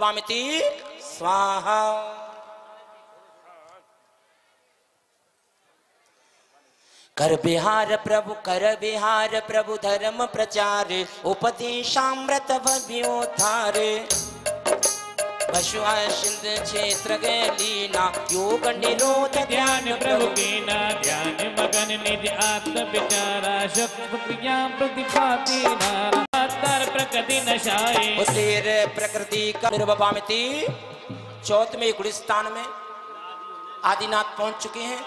बामिति स्वाहा। कर बिहार प्रभु धर्म प्रचार उपदेशामृत भव्योद्धार पशु सिंध क्षेत्र गए लीना योग निरोध ध्यान प्रभु कीना ध्यान मगन निधि आत्म विचारा शक्तियां प्रतिभाती प्रकृति नशाए तेरे प्रकृति का निर्वपामिति। चौथवें गुलिस्तान में आदिनाथ पहुंच चुके हैं,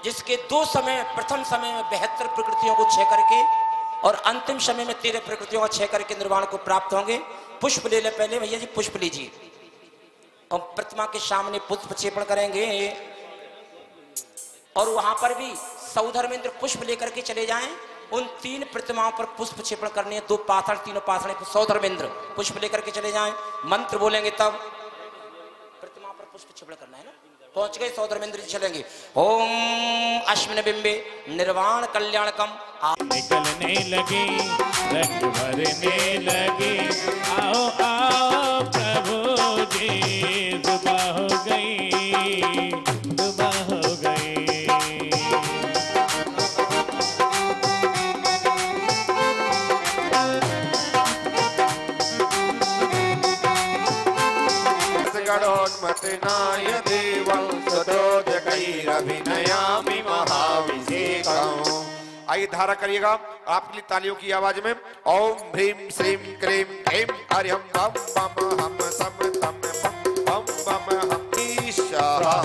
जिसके दो समय, प्रथम समय में 72 प्रकृतियों को छह करके और अंतिम समय में 13 प्रकृतियों को छह करके निर्वाण को प्राप्त होंगे। पुष्प ले ले पहले भैया जी, पुष्प लीजिए और प्रतिमा के सामने पुष्प क्षेपण करेंगे और वहां पर भी सौधर्मेंद्र पुष्प लेकर के चले जाएं। उन 3 प्रतिमाओं पर पुष्प क्षेपण करने हैं, 2 पाथर 3 पाथर सौधर्मेंद्र पुष्प लेकर के चले जाएं। मंत्र बोलेंगे तब प्रतिमा पर पुष्प क्षेपण करना है ना। पहुंच गए सौधर्मेंद्र जी, चलेंगे। ओम अश्विन बिंबे निर्वाण कल्याणकम। निकलने लगी रंग भरने लगी, आओ आओ प्रभु जी, सुबह हो गई, सुबह हो गई। गणोन्मतनाय देवं सदोदकैरभिनयामि महाभिषेकम्। आइए धारा करिएगा आपके लिए तालियों की आवाज में। ओम ह्रीम श्रीम क्रीम क्लीं हरिम बम बम हम सम तम बम बम हम ईश्वरा।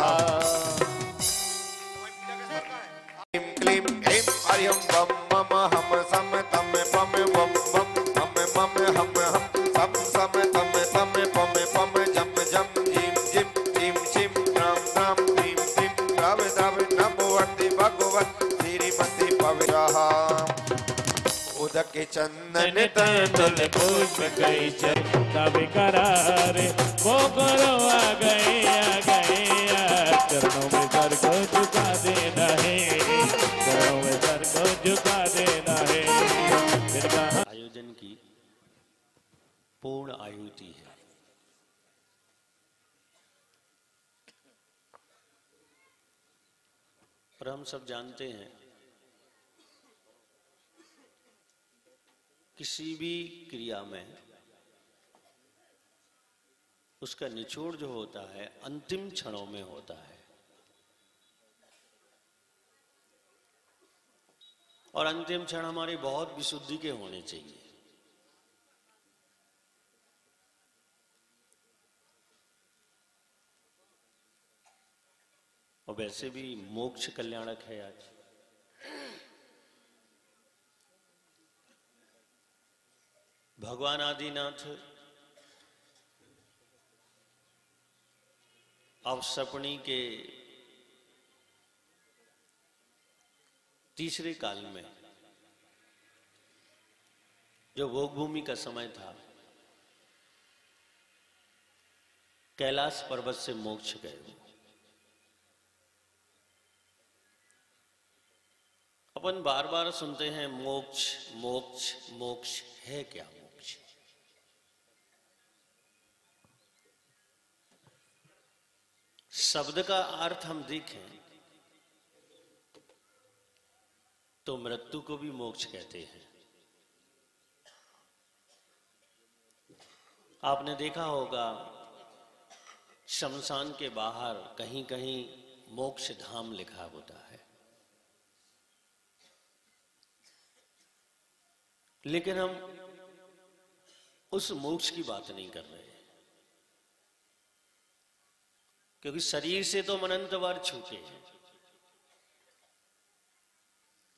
क्लीं क्लीं क्लीं हरिम बम बम हम सम तम बम बम बम हम हम सम सम तम तम पम पम जम जम झीम झिम झीम झिम राम राम भीम भीम रव रव नमोवती भगवत श्रीमती पवित्रहा उदक चंदन तुल पुष्प कई तब करारे वो करो आ गए चरणों में सर को झुका देना है, चरणों में सर को झुका देना है। आयोजन की पूर्ण आहुति है। और हम सब जानते हैं किसी भी क्रिया में उसका निचोड़ जो होता है अंतिम क्षणों में होता है, और अंतिम क्षण हमारी बहुत विशुद्धि के होने चाहिए। और वैसे भी मोक्ष कल्याणक है आज। भगवान आदिनाथ अवसपनी के तीसरे काल में जो भोग भूमि का समय था, कैलाश पर्वत से मोक्ष गए। अपन बार बार सुनते हैं मोक्ष मोक्ष मोक्ष। है क्या मोक्ष? शब्द का अर्थ हम देखें तो मृत्यु को भी मोक्ष कहते हैं। आपने देखा होगा शमशान के बाहर कहीं कहीं मोक्ष धाम लिखा होता है, लेकिन हम उस मोक्ष की बात नहीं कर रहे, क्योंकि शरीर से तो हम अनंत बार छूटे हैं,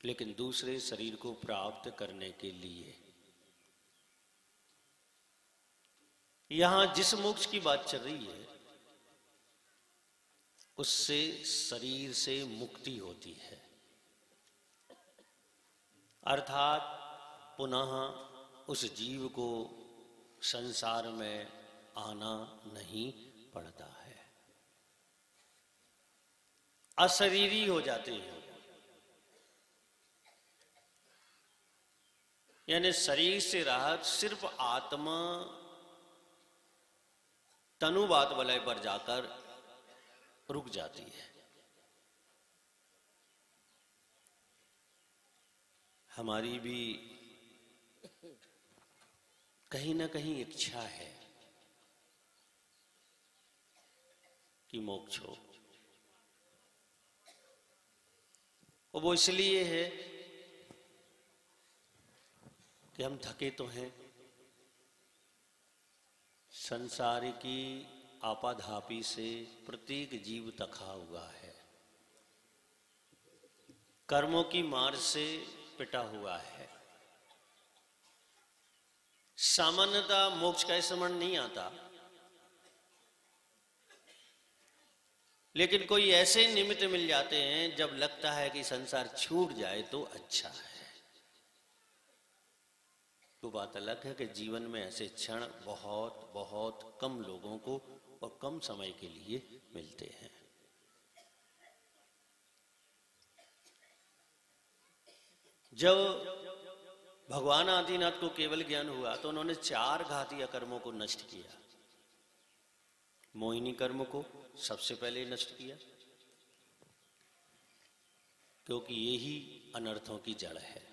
लेकिन दूसरे शरीर को प्राप्त करने के लिए यहां जिस मोक्ष की बात चल रही है उससे शरीर से मुक्ति होती है, अर्थात पुनः उस जीव को संसार में आना नहीं पड़ता है, अशरीरी हो जाते हैं। यानी शरीर से राहत सिर्फ आत्मा तनुवाद वलय पर जाकर रुक जाती है। हमारी भी कहीं ना कहीं इच्छा है कि मोक्ष हो, और वो इसलिए है कि हम थके तो हैं, संसार की आपाधापी से प्रत्येक जीव थका हुआ है, कर्मों की मार से पिटा हुआ है। सामान्यतः मोक्ष का स्मरण नहीं आता, लेकिन कोई ऐसे निमित्त मिल जाते हैं जब लगता है कि संसार छूट जाए तो अच्छा है। तो बात अलग है कि जीवन में ऐसे क्षण बहुत बहुत कम लोगों को और कम समय के लिए मिलते हैं। जब भगवान आदिनाथ को केवल ज्ञान हुआ तो उन्होंने 4 घातीय कर्मों को नष्ट किया। मोहिनी कर्म को सबसे पहले नष्ट किया, क्योंकि यही अनर्थों की जड़ है।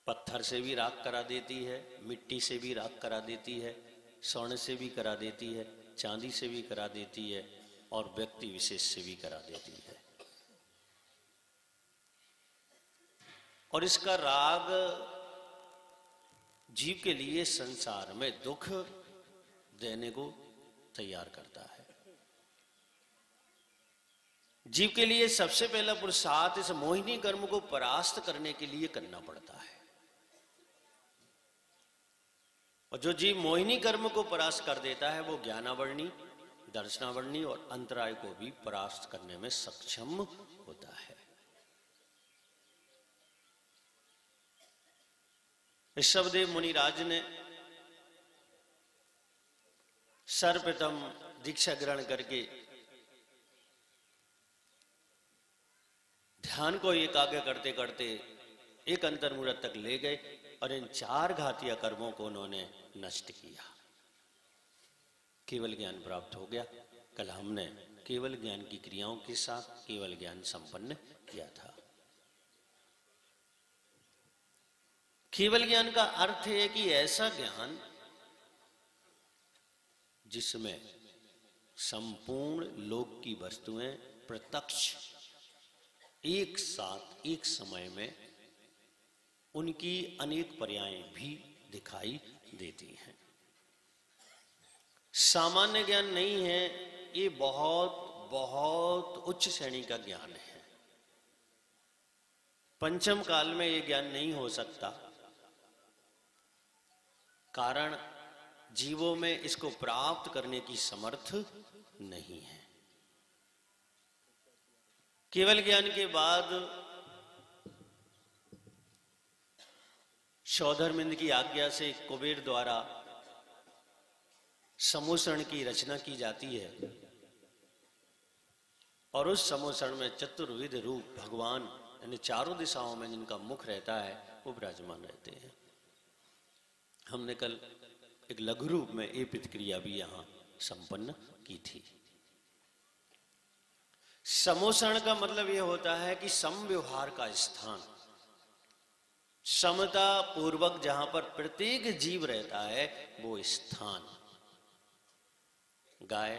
पत्थर से भी राख करा देती है, मिट्टी से भी राख करा देती है, स्वर्ण से भी करा देती है, चांदी से भी करा देती है, और व्यक्ति विशेष से भी करा देती है। और इसका राग जीव के लिए संसार में दुख देने को तैयार करता है। जीव के लिए सबसे पहला पुरुषार्थ इस मोहिनी कर्म को परास्त करने के लिए करना पड़ता है। और जो जीव मोहिनी कर्म को परास्त कर देता है वो ज्ञानावरणी, दर्शनावरणी और अंतराय को भी परास्त करने में सक्षम होता है। ऋषभदेव मुनिराज ने सर्वप्रथम दीक्षा ग्रहण करके ध्यान को एकाग्र करते करते एक अंतर्मुहूर्त तक ले गए और इन 4 घातीय कर्मों को उन्होंने नष्ट किया। केवल ज्ञान प्राप्त हो गया। कल हमने केवल ज्ञान की क्रियाओं के साथ केवल ज्ञान संपन्न किया था। केवल ज्ञान का अर्थ है कि ऐसा ज्ञान जिसमें संपूर्ण लोक की वस्तुएं प्रत्यक्ष एक साथ एक समय में उनकी अनेक पर्यायें भी दिखाई देती हैं। सामान्य ज्ञान नहीं है, ये बहुत बहुत उच्च श्रेणी का ज्ञान है। पंचम काल में ये ज्ञान नहीं हो सकता, कारण जीवों में इसको प्राप्त करने की समर्थ नहीं है। केवल ज्ञान के बाद शौधर्मिंद की आज्ञा से कुबेर द्वारा समूसरण की रचना की जाती है और उस समूसरण में चतुर्विध रूप भगवान यानी चारों दिशाओं में जिनका मुख रहता है वो विराजमान रहते हैं। हमने कल एक लघु रूप में ये प्रतिक्रिया भी यहां संपन्न की थी। समूसरण का मतलब यह होता है कि समव्यवहार का स्थान, समता पूर्वक जहां पर प्रत्येक जीव रहता है वो स्थान। गाय,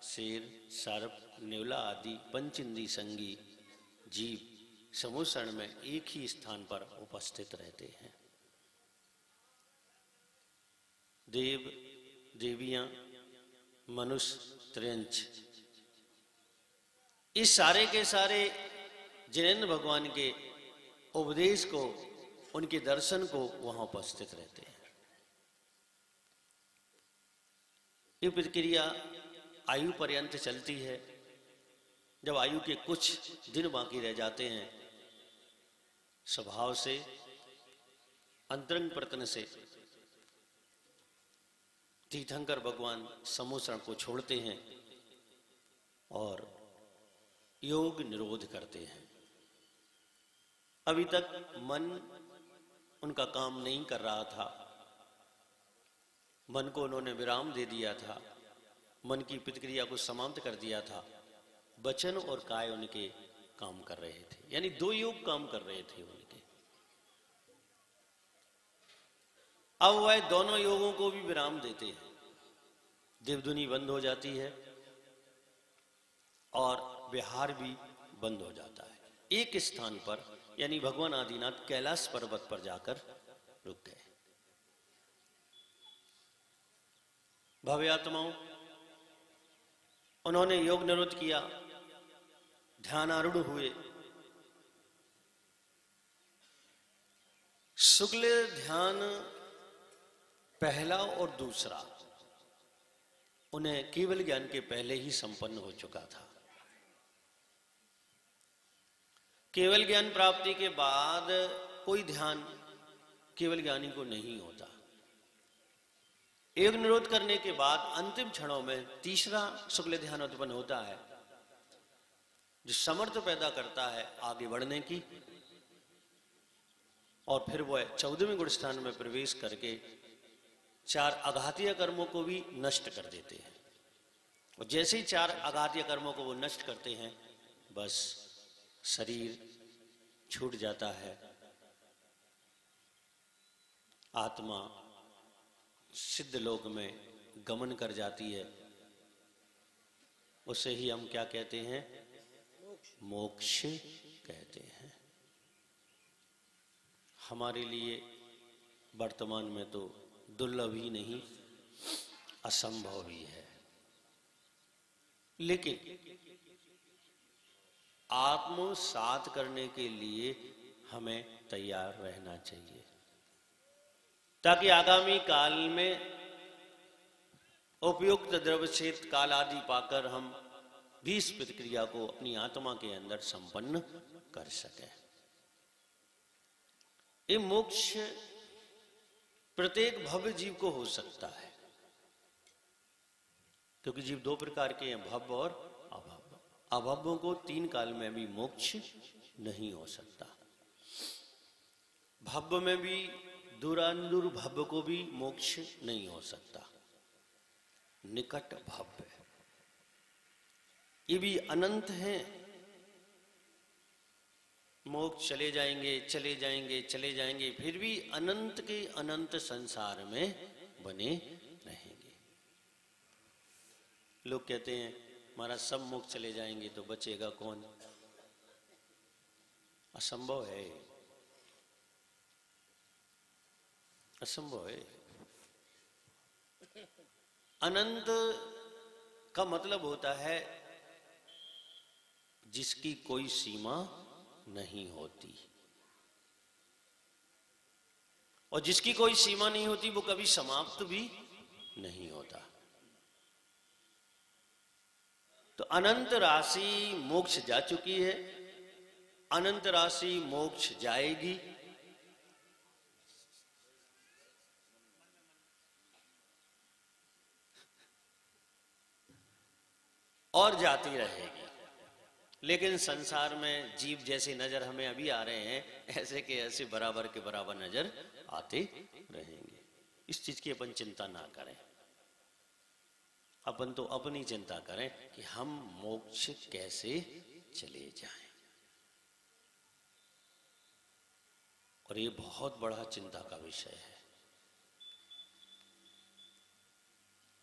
शेर, सर्प, नेवला आदि पंचिंदी संगी जीव समूसरण में एक ही स्थान पर उपस्थित रहते हैं। देव, देवियां, मनुष्य, त्रियंच, इस सारे के सारे जिनेंद्र भगवान के उपदेश को, उनके दर्शन को वहां उपस्थित रहते हैं। ये प्रक्रिया आयु पर्यंत चलती है। जब आयु के कुछ दिन बाकी रह जाते हैं, स्वभाव से, अंतरंग प्रयत्न से तीर्थंकर भगवान समूसरण को छोड़ते हैं और योग निरोध करते हैं। अभी तक मन उनका काम नहीं कर रहा था, मन को उन्होंने विराम दे दिया था, मन की प्रतिक्रिया को समाप्त कर दिया था। वचन और काय उनके काम कर रहे थे, यानी 2 योग काम कर रहे थे उनके। अब वह दोनों योगों को भी विराम देते हैं। देवधुनी बंद हो जाती है और विहार भी बंद हो जाता है। एक स्थान पर यानी भगवान आदिनाथ कैलाश पर्वत पर जाकर रुक गए। भव्य आत्माओं, उन्होंने योग निरुद्ध किया, ध्यानारूढ़ हुए। शुक्ल ध्यान पहला और दूसरा उन्हें केवल ज्ञान के पहले ही संपन्न हो चुका था। केवल ज्ञान प्राप्ति के बाद कोई ध्यान केवल ज्ञानी को नहीं होता। योग निरोध करने के बाद अंतिम क्षणों में तीसरा शुक्ल ध्यान उत्पन्न होता है, जो समर्थ पैदा करता है आगे बढ़ने की, और फिर वह 14वें गुण स्थान में प्रवेश करके 4 अघातीय कर्मों को भी नष्ट कर देते हैं। और जैसे ही 4 अघातीय कर्मों को वो नष्ट करते हैं, बस शरीर छूट जाता है, आत्मा सिद्ध लोक में गमन कर जाती है। उसे ही हम क्या कहते हैं? मोक्ष कहते हैं। हमारे लिए वर्तमान में तो दुर्लभ ही नहीं, असंभव भी है। लेकिन आत्मसात करने के लिए हमें तैयार रहना चाहिए। ताकि आगामी काल में उपयुक्त द्रव्य क्षेत्र काल आदि पाकर हम भी इस प्रतिक्रिया को अपनी आत्मा के अंदर संपन्न कर सके। ये मोक्ष प्रत्येक भव्य जीव को हो सकता है, क्योंकि जीव दो प्रकार के हैं, भव्य और अभव्य। अभव्यों को 3 काल में भी मोक्ष नहीं हो सकता। भव्य में भी दूरांदूर भव्य को भी मोक्ष नहीं हो सकता। निकट भव्य ये भी अनंत हैं। मोक्ष चले जाएंगे चले जाएंगे चले जाएंगे, फिर भी अनंत के अनंत संसार में बने रहेंगे। लोग कहते हैं हमारा सब मोक्ष चले जाएंगे तो बचेगा कौन? असंभव है, असंभव है। अनंत का मतलब होता है जिसकी कोई सीमा नहीं होती, और जिसकी कोई सीमा नहीं होती वो कभी समाप्त भी नहीं होता। तो अनंत राशि मोक्ष जा चुकी है, अनंत राशि मोक्ष जाएगी, और जाती रहेगी। लेकिन संसार में जीव जैसे नजर हमें अभी आ रहे हैं, ऐसे के ऐसे बराबर के बराबर नजर आते रहेंगे। इस चीज की अपन चिंता ना करें, अपन तो अपनी चिंता करें कि हम मोक्ष कैसे चले जाएं। और ये बहुत बड़ा चिंता का विषय है,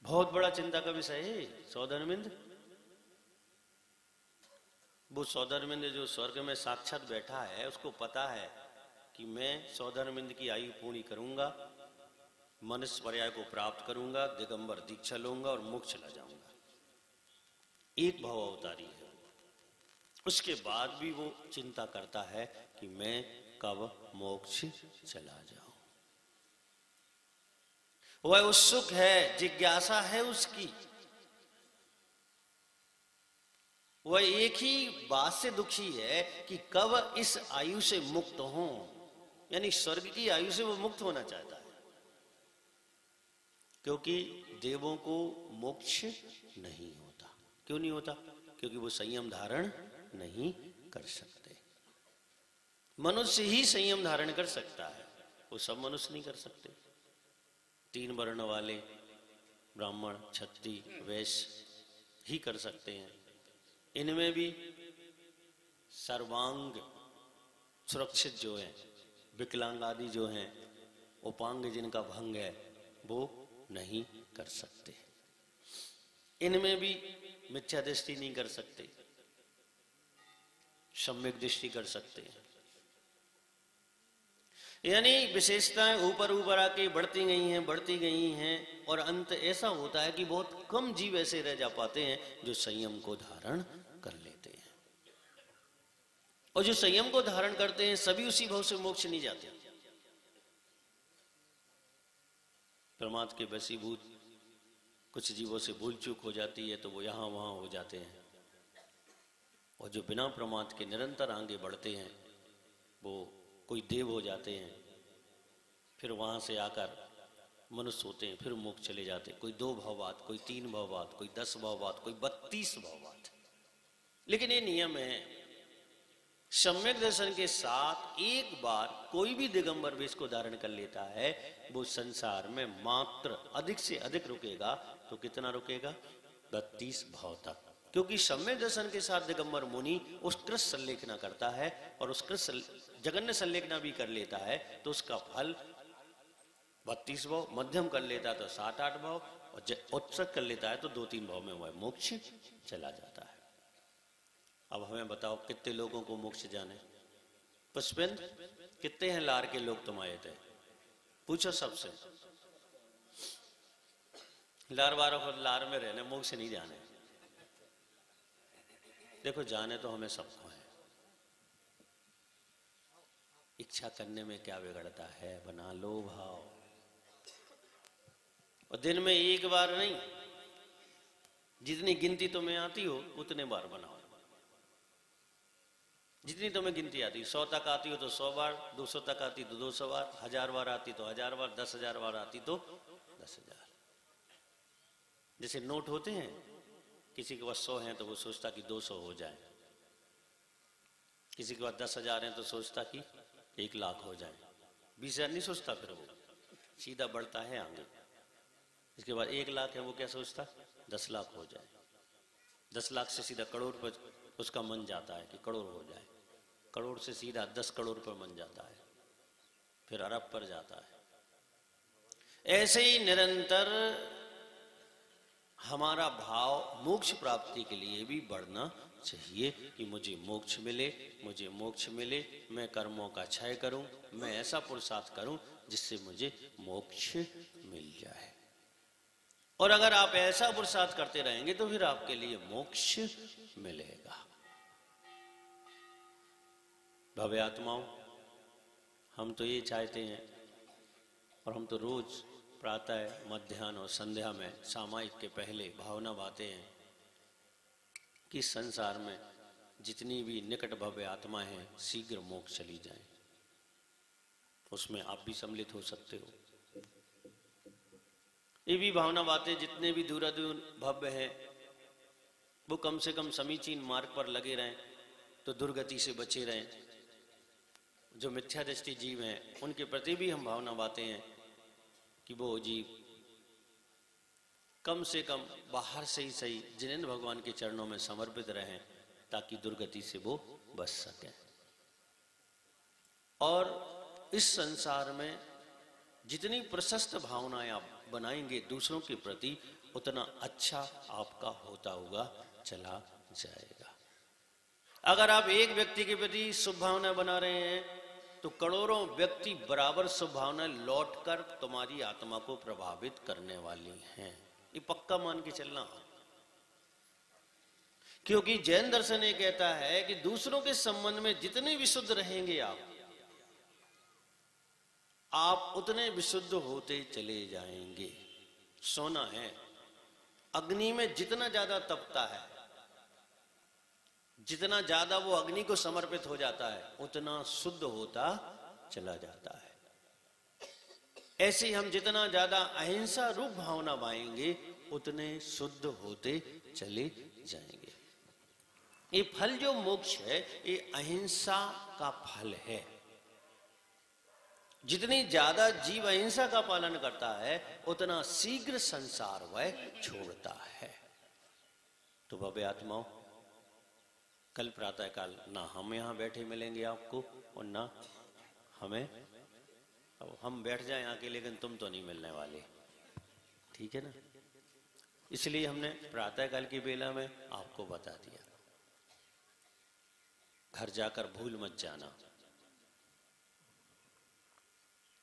बहुत बड़ा चिंता का विषय है। सौधर्मिंद, वो सौधर्मिंद जो स्वर्ग में साक्षात बैठा है, उसको पता है कि मैं सौधर्मिंद की आयु पूरी करूंगा, मनुष्य पर्याय को प्राप्त करूंगा, दिगंबर दीक्षा लूंगा और मोक्ष चला जाऊंगा। एक भाव अवतारी है। उसके बाद भी वो चिंता करता है कि मैं कब मोक्ष चला जाऊं। वह उत्सुक है, जिज्ञासा है उसकी। वह एक ही बात से दुखी है कि कब इस आयु से मुक्त हो, यानी स्वर्ग की आयु से वो मुक्त होना चाहता है। क्योंकि देवों को मोक्ष नहीं होता। क्यों नहीं होता? क्योंकि वो संयम धारण नहीं कर सकते। मनुष्य ही संयम धारण कर सकता है, वो सब मनुष्य नहीं कर सकते। 3 वर्ण वाले ब्राह्मण, क्षत्रिय, वैश्य ही कर सकते हैं। इनमें भी सर्वांग सुरक्षित जो है, विकलांग आदि जो हैं, उपांग जिनका भंग है, वो नहीं कर सकते। इनमें भी मिथ्या दृष्टि नहीं कर सकते, सम्यक दृष्टि कर सकते हैं। यानी विशेषताएं ऊपर ऊपर आके बढ़ती गई हैं, बढ़ती गई हैं, और अंत ऐसा होता है कि बहुत कम जीव ऐसे रह जा पाते हैं जो संयम को धारण कर लेते हैं। और जो संयम को धारण करते हैं सभी उसी भाव से मोक्ष नहीं जाते। परमात्मा के वशीभूत कुछ जीवों से भूल चूक हो जाती है तो वो यहां वहां हो जाते हैं, और जो बिना प्रमाद के निरंतर आगे बढ़ते हैं वो कोई देव हो जाते हैं, फिर वहां से आकर मनुष्य होते हैं, फिर मोक्ष चले जाते हैं। कोई 2 भाववाद, कोई 3 भाववाद, कोई 10 भाववाद, कोई 32 भाववाद। लेकिन ये नियम है, सम्यक दर्शन के साथ एक बार कोई भी दिगंबर वेश को धारण कर लेता है, वो संसार में मात्र अधिक से अधिक रुकेगा। तो कितना रुकेगा? 32 भाव तक। क्योंकि सम्यक दर्शन के साथ दिगंबर मुनि उत्कृष्ट संलेखना करता है, और उत्कृष्ट जगन्य संलेखना भी कर लेता है, तो उसका फल 32 भाव, मध्यम कर लेता है तो 7-8 भाव, और उत्सक कर लेता है तो 2-3 भाव में वह मोक्ष चला जाता है। अब हमें बताओ कितने लोगों को मोक्ष जाने? पुष्पेंद्र, कितने हैं लार के लोग तुम आए थे? पूछो सबसे। लार वारों को लार में रहने, मोक्ष नहीं जाने। देखो जाने तो हमें सबको है, इच्छा करने में क्या बिगड़ता है? बना लो भाव। दिन में एक बार नहीं, जितनी गिनती तुम्हें आती हो उतने बार बनाओ। जितनी तुम्हें गिनती आती, 100 तक आती हो तो 100 बार, 200 तक आती तो 200 बार, 1000 बार आती तो 1000 बार, 10,000 बार आती तो 10,000। जैसे नोट होते हैं, किसी के पास 100 हैं तो वो सोचता कि 200 हो जाए, किसी के पास 10,000 हैं तो सोचता कि 1 लाख हो जाए। 20,000 नहीं सोचता, फिर वो सीधा बढ़ता है आगे। इसके बाद 1 लाख है, वो क्या सोचता, 10 लाख हो जाए। 10 लाख से सीधा करोड़ पर उसका मन जाता है कि करोड़ हो जाए। करोड़ से सीधा 10 करोड़ पर मन जाता है, फिर अरब पर जाता है। ऐसे ही निरंतर हमारा भाव मोक्ष प्राप्ति के लिए भी बढ़ना चाहिए कि मुझे मोक्ष मिले, मुझे मोक्ष मिले, मैं कर्मों का क्षय करूं, मैं ऐसा पुरुषार्थ करूं जिससे मुझे मोक्ष मिल जाए। और अगर आप ऐसा पुरुषार्थ करते रहेंगे तो फिर आपके लिए मोक्ष मिलेगा। भव्य आत्माओं, हम तो ये चाहते हैं, और हम तो रोज प्रातः, मध्याह्न और संध्या में सामायिक के पहले भावना बातें हैं कि संसार में जितनी भी निकट भव्य आत्मा हैं शीघ्र मोक्ष चली जाएं। उसमें आप भी सम्मिलित हो सकते हो। ये भी भावना बातें जितने भी दूरादूर भव्य हैं वो कम से कम समीचीन मार्ग पर लगे रहें तो दुर्गति से बचे रहें। जो मिथ्या दृष्टि जीव हैं उनके प्रति भी हम भावना बातें हैं कि वो जीव कम से कम बाहर से ही सही जिनेंद्र भगवान के चरणों में समर्पित रहें ताकि दुर्गति से वो बच सकें। और इस संसार में जितनी प्रशस्त भावनाएं आप बनाएंगे दूसरों के प्रति, उतना अच्छा आपका होता हुआ चला जाएगा। अगर आप एक व्यक्ति के प्रति शुभ भावना बना रहे हैं तो करोड़ों व्यक्ति बराबर शुभ भावना लौटकर तुम्हारी आत्मा को प्रभावित करने वाली हैं। ये पक्का मान के चलना, क्योंकि जैन दर्शन ये कहता है कि दूसरों के संबंध में जितने विशुद्ध रहेंगे आप उतने विशुद्ध होते चले जाएंगे। सोना है, अग्नि में जितना ज्यादा तपता है, जितना ज्यादा वो अग्नि को समर्पित हो जाता है, उतना शुद्ध होता चला जाता है। ऐसे ही हम जितना ज्यादा अहिंसा रूप भावना पाएंगे उतने शुद्ध होते चले जाएंगे। ये फल जो मोक्ष है ये अहिंसा का फल है। जितनी ज्यादा जीव अहिंसा का पालन करता है उतना शीघ्र संसार वह छोड़ता है। तो भव्य आत्माओं, कल प्रातः काल ना हम यहां बैठे मिलेंगे आपको और ना हमें, अब हम बैठ जाएं आके लेकिन तुम तो नहीं मिलने वाले, ठीक है ना। इसलिए हमने प्रातः काल की बेला में आपको बता दिया। घर जाकर भूल मत जाना,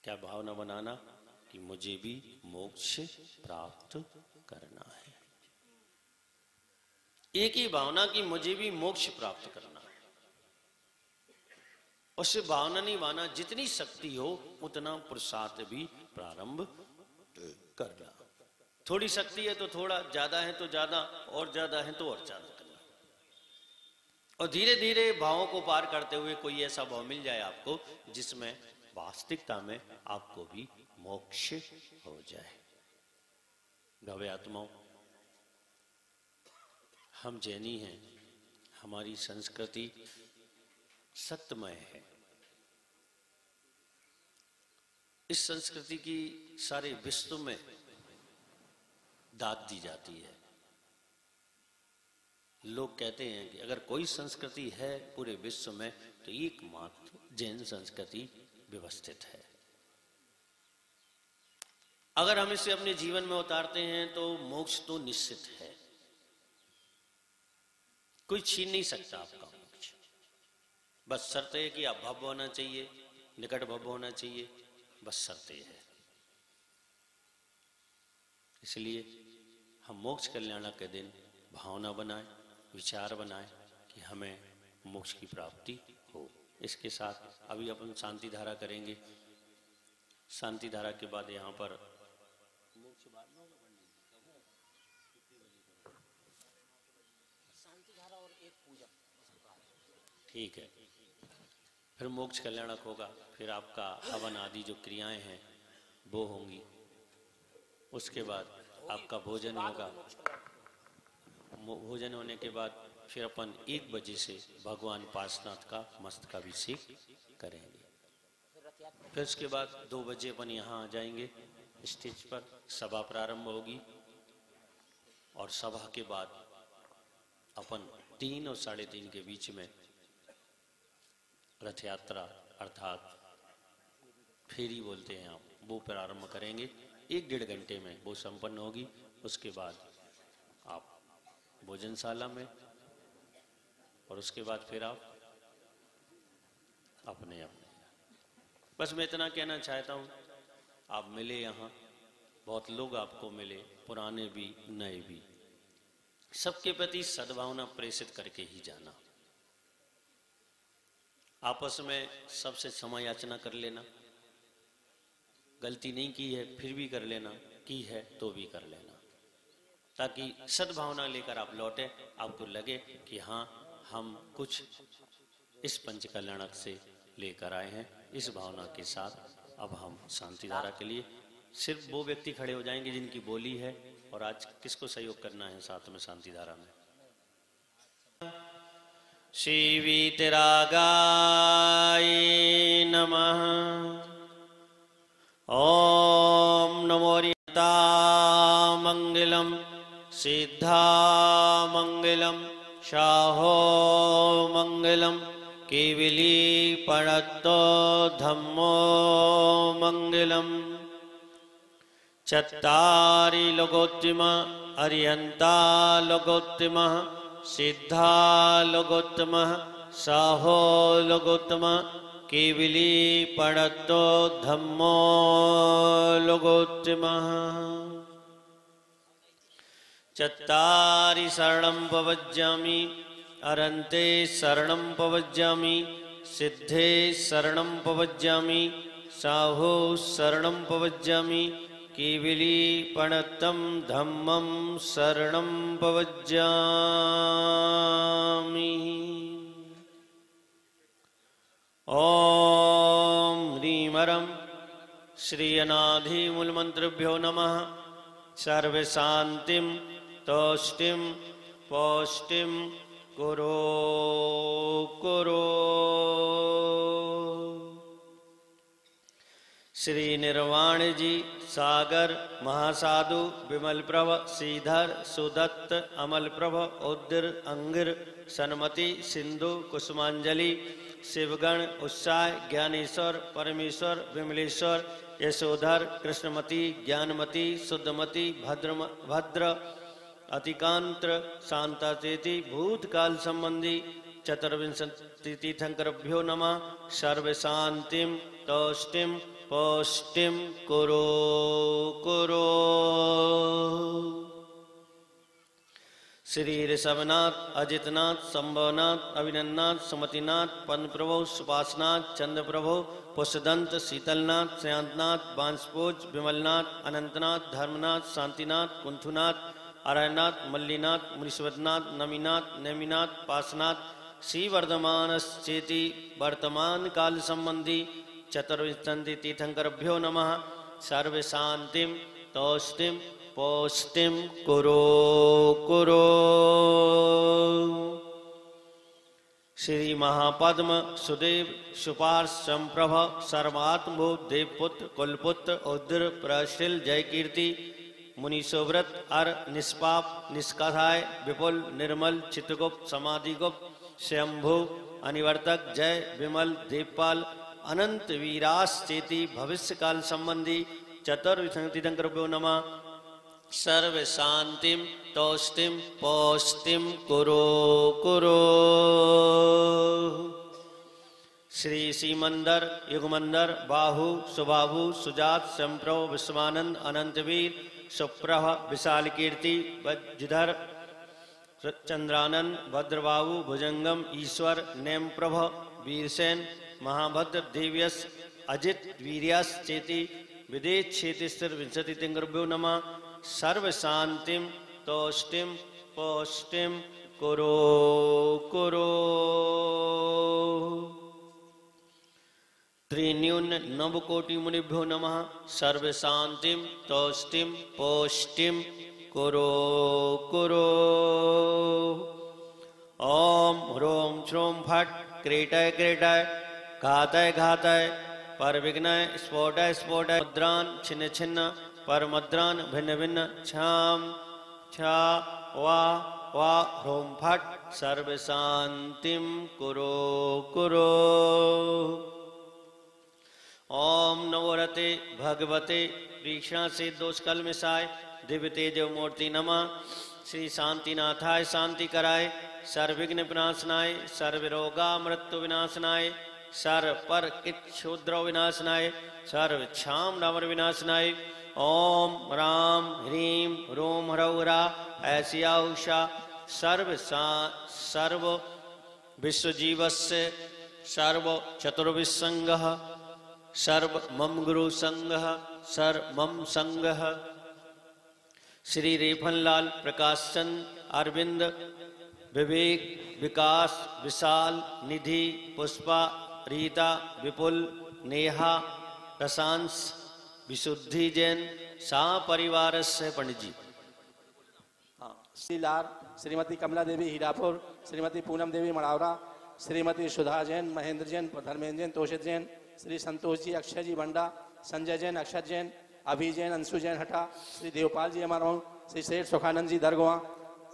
क्या भावना बनाना कि मुझे भी मोक्ष प्राप्त करना है। एक ही भावना कि मुझे भी मोक्ष प्राप्त करना है। उससे भावना नहीं माना, जितनी शक्ति हो उतना पुरुषार्थ भी प्रारंभ करना। थोड़ी शक्ति है तो थोड़ा, ज्यादा है तो ज्यादा, और ज्यादा है तो और ज्यादा करना। और धीरे धीरे भावों को पार करते हुए कोई ऐसा भाव मिल जाए आपको जिसमें वास्तविकता में आपको भी मोक्ष हो जाए। भव्य आत्माओं, हम जैनी हैं, हमारी संस्कृति सत्यमय है। इस संस्कृति की सारे विश्व में दाद दी जाती है। लोग कहते हैं कि अगर कोई संस्कृति है पूरे विश्व में तो एकमात्र जैन संस्कृति व्यवस्थित है। अगर हम इसे अपने जीवन में उतारते हैं तो मोक्ष तो निश्चित है, कोई छीन नहीं सकता आपका मोक्ष। बस शर्त है कि आप भव्य होना चाहिए, निकट भव्य होना चाहिए, बस शर्त है। इसलिए हम मोक्ष कल्याण के दिन भावना बनाएं, विचार बनाएं कि हमें मोक्ष की प्राप्ति हो। इसके साथ अभी अपन शांति धारा करेंगे। शांति धारा के बाद यहाँ पर ठीक है, फिर मोक्ष कल्याणक होगा, फिर आपका हवन आदि जो क्रियाएं हैं वो होंगी, उसके बाद आपका भोजन होगा। भोजन होने के बाद फिर अपन 1 बजे से भगवान पार्श्वनाथ का मस्तकाभिषेक करेंगे। फिर उसके बाद 2 बजे अपन यहाँ आ जाएंगे स्टेज पर, सभा प्रारंभ होगी और सभा के बाद अपन 3 और 3:30 के बीच में रथ यात्रा अर्थात फेरी बोलते हैं आप, वो प्रारंभ करेंगे। 1-1.5 घंटे में वो संपन्न होगी। उसके बाद आप भोजनशाला में और उसके बाद फिर आप अपने बस मैं इतना कहना चाहता हूँ, आप मिले यहाँ, बहुत लोग आपको मिले, पुराने भी नए भी, सबके प्रति सद्भावना प्रेषित करके ही जाना। आपस में सबसे क्षमा याचना कर लेना, गलती नहीं की है फिर भी कर लेना, की है तो भी कर लेना, ताकि सद्भावना लेकर आप लौटे, आपको लगे कि हाँ हम कुछ इस पंच कल्याणक से लेकर आए हैं। इस भावना के साथ अब हम शांति धारा के लिए सिर्फ वो व्यक्ति खड़े हो जाएंगे जिनकी बोली है, और आज किसको सहयोग करना है साथ में शांति धारा में। श्री वीतरागाय नमः। ओम नमो रिता मंगलम सिद्धा मंगलम शाहो मंगलम केवली पणत्तो धम्मो मंगलम। चत्तारि लोकोत्तम अर्यन्ता लोकोत्तम सिद्धा लोकोत्तम साहो लोकोत्तम केवली पणत्तो धम्मो लोकोत्तम। चत्तारि शरणं पवज्जामि अरन्ते शरणं पवज्जामि सिद्धे शरणं पवज्जामि साहो शरणं पवज्जामि केवली पणत्तं धम्मं शरणं पवज्जामि। ओम ह्रीमरं श्री अनाधिमूलमन्त्रेभ्यो नमः। सर्वशान्तिं तोष्टिं पौष्टिं कुरु कुरु। श्री निर्वाण जी सागर महासाधु विमल प्रभ श्रीधर सुदत्त अमल प्रभ उद्र अंगिर सन्मति सिंधु कुसुमांजलि शिवगण उत्साह ज्ञानेश्वर परमेश्वर विमलेश्वर यशोधर कृष्णमति ज्ञानमति शुद्धमति भद्र अतिकांत्र शांताचेति भूतकाल संबंधी चतुर्विंशति तीर्थंकरभ्यो नमः। सर्वशांतिं तौष्टिं पौष्टिं कुरु कुरु। श्री ऋषभनाथ अजितनाथ संभवनाथ अभिनंदनाथ सुमतिनाथ पद्मप्रभो सुपासनाथ चंद्रप्रभो पुष्पदंत शीतलनाथ श्यान्तनाथ बांसपोज विमलनाथ अनंतनाथ धर्मनाथ शांतिनाथ कुंथुनाथ अरयनाथ मल्लीनाथ मुनीश्वरनाथ नमीनाथ नेमिनाथ पासनाथ श्री वर्धमानश्चेति वर्तमान काल संबंधी चतुर्विंशति तीर्थंकरभ्यो नमः। सर्वशान्तिं तौष्टिं पौष्टिं कुरु कुरु। श्री महापद्म सुदेव सुपार्श संप्रभ सर्वात्मभूत देवपुत्र कुलपुत्र उद्र प्रशिल जय कीर्ति मुनीशोव्रत अर निष्पाप निष्कथाय विपुल निर्मल चित्रगुप्त समाधिगुप्त स्वयंभू अनिवर्तक जय विमल देवपाल अनंत वीरास चेति भविष्य काल संबंधी चतुर्विंशति तीर्थंकरभ्यो नमः। सर्व शांतिं तौष्टिं पौष्टिं कुरु कुरु। श्री सीमंदर युगमंदर बाहु सुबाहु सुजात संप्रभ विश्वानंद अनंतवीर सुप्रभ विशाल कीर्ति वज्रधर चंद्रानंद भद्रबाहु भुजंगम ईश्वर नेमप्रभ वीरसेन महाभद्र दिव्यस अजित वीर्यस चेति विदेच्छेतिस्तिर्विंशति तिंगुभ्यो नमः। सर्व शांतिम तोष्टिम पोष्टिम कुरु कुरु। त्रिन्यून नवकोटि मुनिभ्यो नमः। सर्व शांतिम तोष्टिम पोष्टिम कुरु कुरु। ओम ह्रोम श्रोम फट क्रीटय क्रीटय घातय घातय पर विघ्नय स्फोटय स्फोटय मुद्रान छिन्न छिन्न पर मुद्रान भिन्न भिन्न छाम छा वा वा ह्रोम फट सर्व शांतिम कुरु कुरु। ओम नवोरते भगवते परीक्षा से दोष कल मिसाय दिव्य तेजो मूर्ति नमः। श्री शांतिनाथाय शांति कराय सर्वविघ्न विनाशनाय सर्वरोगा मृत्यु विनाशनाय सर्व पर किच्छुद्र विनाशनाय सर्व क्षाम नवर विनाशनाय। ओम राम ह्रीम रोम ह्रौरा ऐसिया उषा सर्व विश्वजीवस्य सर्व चतुर्विसंगः सर्व मम गुरु संगः सर्व मम संगः। श्री रेफनलाल प्रकाश चंद अरविंद विवेक विकास विशाल निधि पुष्पा रीता विपुल नेहा प्रशांस विशुद्धि जैन सा परिवार से पंडित जी। श्री लाल श्रीमती कमला देवी हीरापुर श्रीमती पूनम देवी मड़ावरा श्रीमती सुधा जैन महेंद्र जैन धर्मेंद्र जैन तोषित जैन श्री संतोष जी अक्षय जी बंडा संजय जैन अक्षत जैन अभि जैन अंशु जैन हटा श्री देवपाल जी अमरौन श्री शेठ सुखानंद जी दरगुआ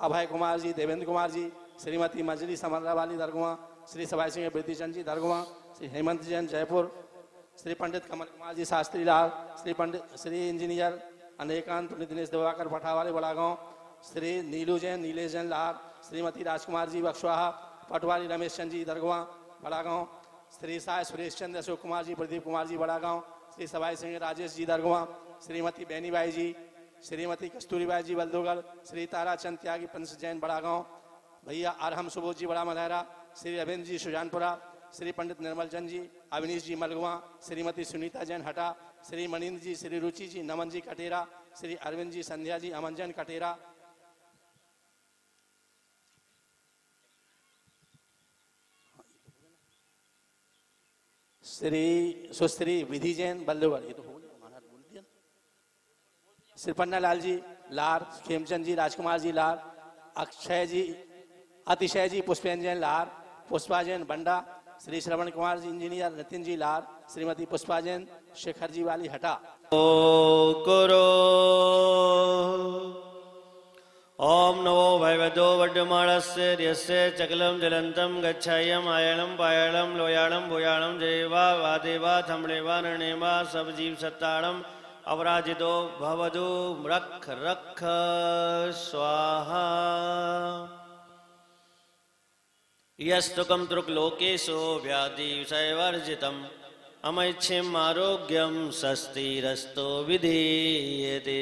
अभय कुमार जी देवेंद्र कुमार जी श्रीमती मजली समरावाली दरगुआ श्री सवाई सिंह वृद्धिचंद जी दरगुआ श्री हेमंत जैन जयपुर श्री पंडित कमल कुमार जी शास्त्री लाल श्री इंजीनियर अनेकांत पंडित दिनेश दिवाकर पठावाले बड़ागांव श्री नीलू जैन नीलेश जैन लाल श्रीमती राजकुमार जी बक्सवाहा पटवारी रमेश चंद जी दरगुआ बड़ागांव श्री साय सुरेश चंद्र अशोक कुमार जी प्रदीप कुमार जी बड़ागांव श्री सवाई सिंह राजेश जी दरगुआ श्रीमती बेनीबाई जी श्रीमती कस्तूरीबाई जी बल्दोगल श्री ताराचंद त्यागी पंच जैन बड़ागांव भैया अरहम सुबोध जी बड़ा मलहरा श्री रविंद्र जी सुजानपुरा श्री पंडित निर्मल चंद जी अविनीश जी मलगुआ श्रीमती सुनीता जैन हटा श्री मनिंद्र जी श्री रुचि जी नमन जी कटेरा श्री अरविंद जी संध्या जी अमन जैन कटेरा श्री सुश्री विधि जैन बल्दोगल ये तो हो गया महाराज बोल दिया। श्री पन्ना लाल जी लार खेमचंद जी राजकुमार जी लार अक्षय जी अतिशय जी पुष्पेन जैन लार पुष्पा जैन बंडा श्री श्रवण कुमार जी इंजीनियर नितिन जी लार श्रीमती पुष्पा जैन शेखर जी वाली हटा। ओ करो ओम नमो भगवतो वड्डमाणस्य यस्य चकलं जलंतं गच्छायम आयणं पायणं लोयाणं भूयाणं जयवा वादेवा थमणेवा नरणेवा सब जीव सत्ताणं अपराजितो भवदु रख रख स्वाहा। यस्तुकं त्रुक्लोकेशो व्याधि विषयवर्जितम् अमैच्छिम् आरोग्यं स्वस्तिरस्तो विधीयते।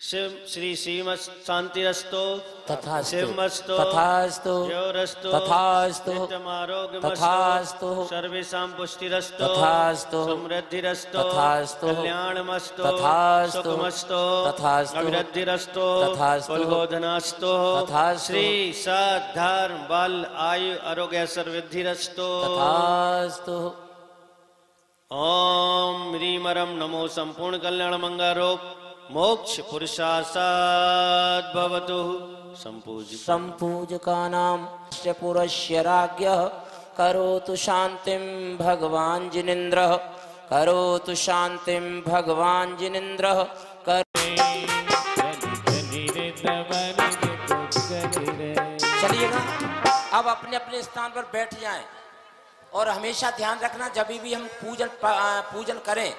शिव श्री श्रीमत् शांतिरस्तो तथास्तु शिवमस्तो तथास्तु जयोरस्तो तथास्तु नित्यमारोग्यमस्तो तथास्तु सर्वेषां पुष्टिरस्तो तथास्तु समृद्धिरस्तो तथास्तु कल्याणमस्तो तथास्तु सुखमस्तो तथास्तु अभिवृद्धिरस्तो तथास्तु कुलगोधनास्तो तथास्तु श्री सद्धर्म बल आयु आरोग्य सर्वृद्धिरस्तो तथास्तु। ओम ह्रीमरम नमो संपूर्ण कल्याण मंगारोप मोक्ष पुरुषासाद भवतु। संपूजकानां पुरस्य राज्ञः करोतु शांतिं भगवान् जिनेन्द्रः करोतु शांतिं भगवान् जिनेन्द्रः चलिएगा अब अपने अपने स्थान पर बैठ जाएं और हमेशा ध्यान रखना जब भी हम पूजन करें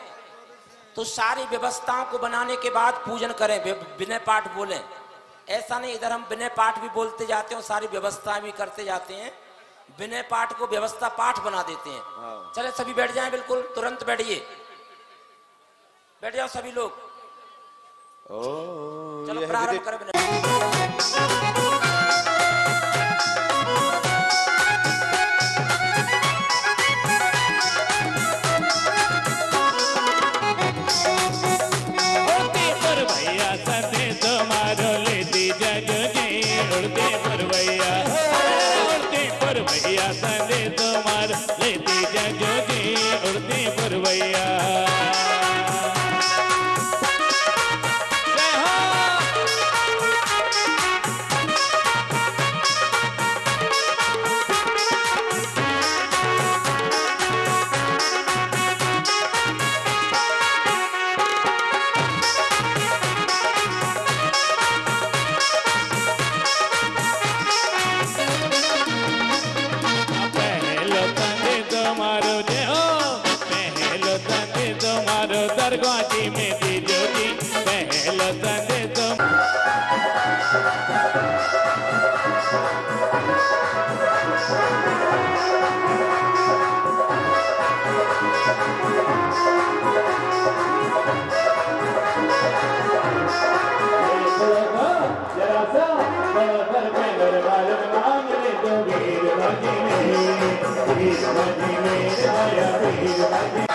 तो सारी व्यवस्थाओं को बनाने के बाद पूजन करें, विनय पाठ बोलें। ऐसा नहीं इधर हम विनय पाठ भी बोलते जाते हैं और सारी व्यवस्थाएं भी करते जाते हैं, विनय पाठ को व्यवस्था पाठ बना देते हैं। चले सभी बैठ जाएं, बिल्कुल तुरंत बैठिए, बैठ जाओ सभी लोग। चलो प्रारंभ करें विनय। स्वर्गवासी में दी ज्योति पहलो संदेश वीर